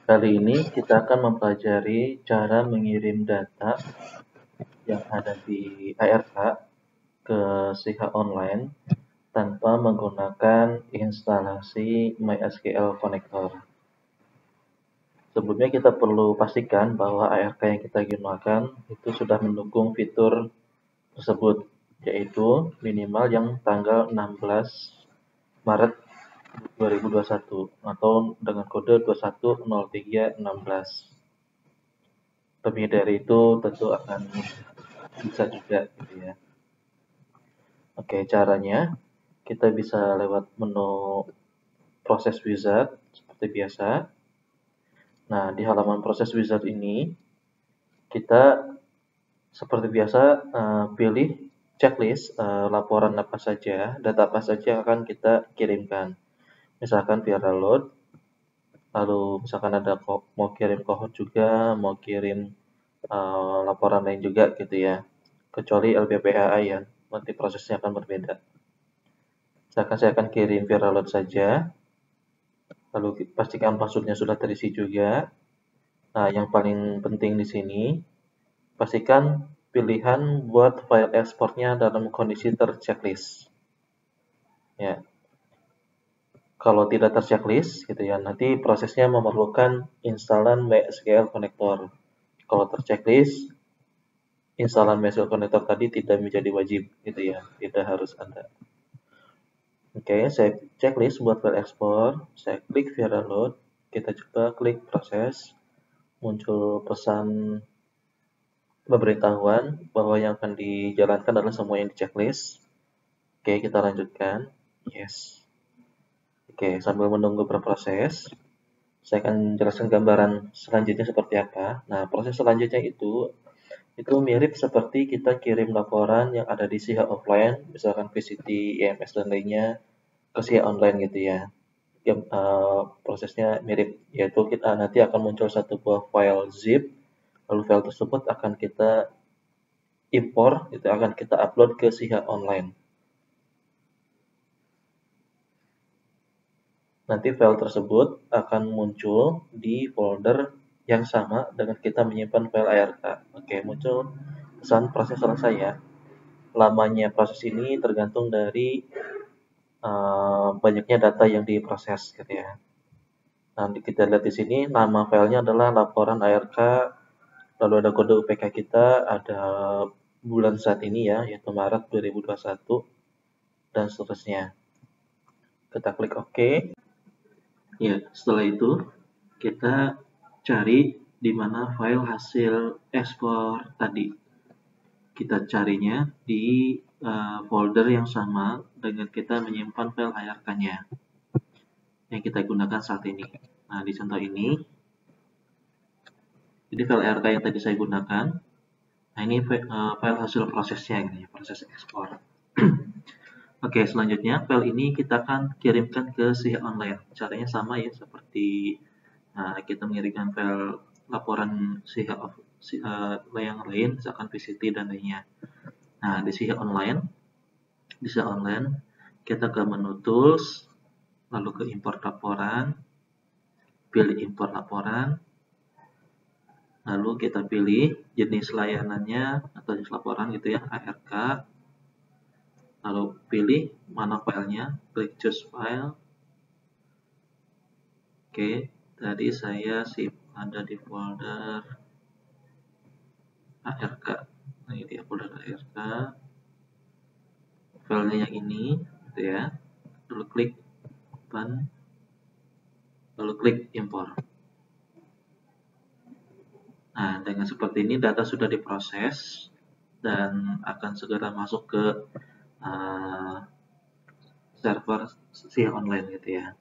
Kali ini kita akan mempelajari cara mengirim data yang ada di ARK ke SIH online tanpa menggunakan instalasi MySQL Connector. Sebelumnya kita perlu pastikan bahwa ARK yang kita gunakan itu sudah mendukung fitur tersebut, yaitu minimal yang tanggal 16 Maret 2021 atau dengan kode 210316. Lebih dari itu tentu akan bisa juga gitu ya. Oke, caranya kita bisa lewat menu proses wizard seperti biasa. Nah, di halaman proses wizard ini kita seperti biasa pilih checklist laporan apa saja, data apa saja yang akan kita kirimkan. Misalkan via load, lalu misalkan ada mau kirim kohort juga, mau kirim laporan lain juga gitu ya. Kecuali LPPAI ya, nanti prosesnya akan berbeda. Misalkan saya akan kirim via load saja, lalu pastikan passwordnya sudah terisi juga. Nah, yang paling penting di sini, pastikan pilihan buat file ekspornya dalam kondisi terchecklist. Ya, kalau tidak terchecklist gitu ya, nanti prosesnya memerlukan instalan MySQL Connector. Kalau terchecklist, instalan MySQL Connector tadi tidak menjadi wajib gitu ya, tidak harus ada. Oke, saya checklist buat file ekspor, saya klik via download, kita coba klik proses, muncul pesan pemberitahuan bahwa yang akan dijalankan adalah semua yang di checklist. Oke, kita lanjutkan, yes. Oke, sambil menunggu berproses, saya akan jelaskan gambaran selanjutnya seperti apa. Nah, proses selanjutnya itu mirip seperti kita kirim laporan yang ada di SIH offline, misalkan VCT, IMS dan lainnya ke SIH online gitu ya. Prosesnya mirip, yaitu kita nanti akan muncul satu buah file zip, lalu file tersebut akan kita impor, itu akan kita upload ke SIH online. Nanti file tersebut akan muncul di folder yang sama dengan kita menyimpan file ARK. Oke, muncul pesan proses selesai ya. Lamanya proses ini tergantung dari banyaknya data yang diproses gitu ya. Nah, kita lihat di sini nama filenya adalah laporan ARK, lalu ada kode UPK kita, ada bulan saat ini ya, yaitu Maret 2021 dan seterusnya. Kita klik OK. Ya, setelah itu kita cari di mana file hasil ekspor tadi. Kita carinya di folder yang sama dengan kita menyimpan file ARK-nya yang kita gunakan saat ini. Nah, di contoh ini file ARK yang tadi saya gunakan. Nah, ini file hasil prosesnya, gitu ya, proses ekspor. Oke, selanjutnya file ini kita akan kirimkan ke SIH online. Caranya sama ya, seperti kita mengirimkan file laporan SIH yang lain, misalkan VCT dan lainnya. Nah, di SIH online kita ke menu tools, lalu ke import laporan, pilih import laporan, lalu kita pilih jenis layanannya atau jenis laporan gitu ya, ARK, lalu pilih mana filenya, klik choose file. Oke, tadi saya ada di folder ARK. Nah, ini dia folder ARK, filenya yang ini gitu ya, lalu klik open, lalu klik import. Nah, dengan seperti ini data sudah diproses dan akan segera masuk ke server SIH online gitu ya.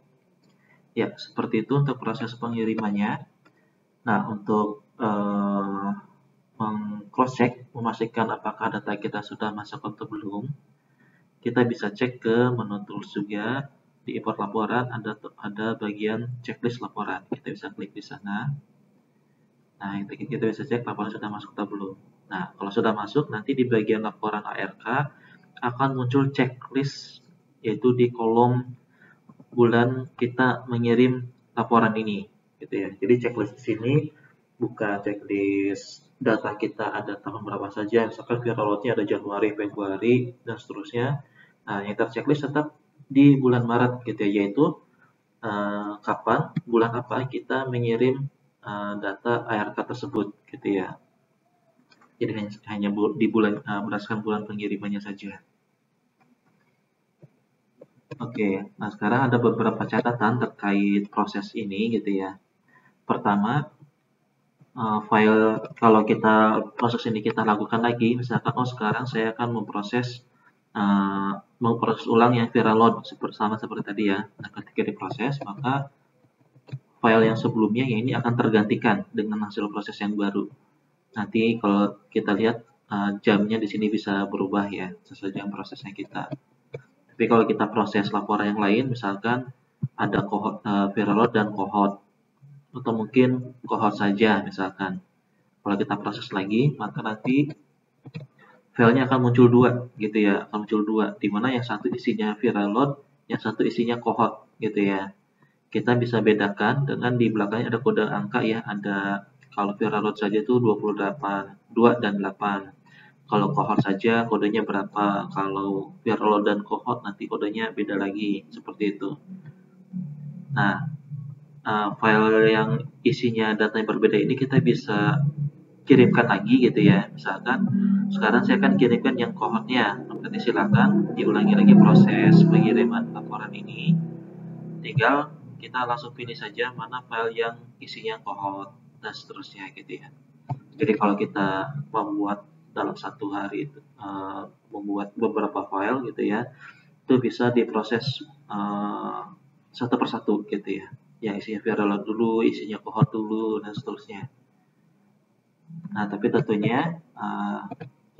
Ya, seperti itu untuk proses pengirimannya. Nah, untuk cross check, memastikan apakah data kita sudah masuk atau belum, kita bisa cek ke menu tools juga. Di import laporan ada bagian checklist laporan. Kita bisa klik di sana. Nah, kita bisa cek laporan sudah masuk atau belum. Nah, kalau sudah masuk, nanti di bagian laporan ARK akan muncul checklist, yaitu di kolom bulan kita mengirim laporan ini. gitu ya. Jadi checklist di sini bukan checklist data kita ada tahun berapa saja, misalkan viral load-nya ada Januari, Februari, dan seterusnya. Nah, yang terchecklist tetap di bulan Maret gitu ya, yaitu kapan, bulan apa kita mengirim data ARK tersebut gitu ya. Jadi hanya di bulan berdasarkan bulan pengirimannya saja. Oke, nah sekarang ada beberapa catatan terkait proses ini gitu ya. Pertama, file kalau kita proses ini kita lakukan lagi, misalkan sekarang saya akan memproses ulang yang viral load seperti tadi ya. Nah, ketika diproses maka file yang sebelumnya ya ini akan tergantikan dengan hasil proses yang baru. Nanti kalau kita lihat jamnya di sini bisa berubah ya sesuai dengan prosesnya kita. Tapi kalau kita proses laporan yang lain, misalkan ada cohort viral load dan cohort, atau mungkin cohort saja misalkan. Kalau kita proses lagi, maka nanti filenya akan muncul dua gitu ya, akan muncul dua, di mana yang satu isinya viral load, yang satu isinya cohort gitu ya. Kita bisa bedakan dengan di belakangnya ada kode angka ya, ada kalau viral load saja itu 28, 2 dan 8. Kalau cohort saja kodenya berapa, kalau viral load dan cohort nanti kodenya beda lagi, seperti itu. Nah, file yang isinya data yang berbeda ini kita bisa kirimkan lagi gitu ya. Misalkan sekarang saya akan kirimkan yang cohortnya, berarti silakan diulangi lagi proses pengiriman laporan ini. Tinggal kita langsung pilih saja mana file yang isinya cohort dan seterusnya gitu ya. Jadi kalau kita membuat dalam satu hari itu membuat beberapa file gitu ya, itu bisa diproses satu persatu gitu ya. Yang isinya viral load dulu, isinya cohort dulu dan seterusnya. Nah, tapi tentunya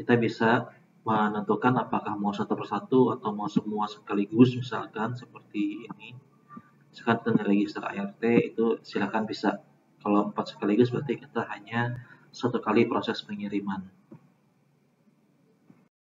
kita bisa menentukan apakah mau satu persatu atau mau semua sekaligus, misalkan seperti ini. Misalkan dengan register ART itu silakan bisa. Kalau 4 sekaligus berarti kita hanya satu kali proses pengiriman.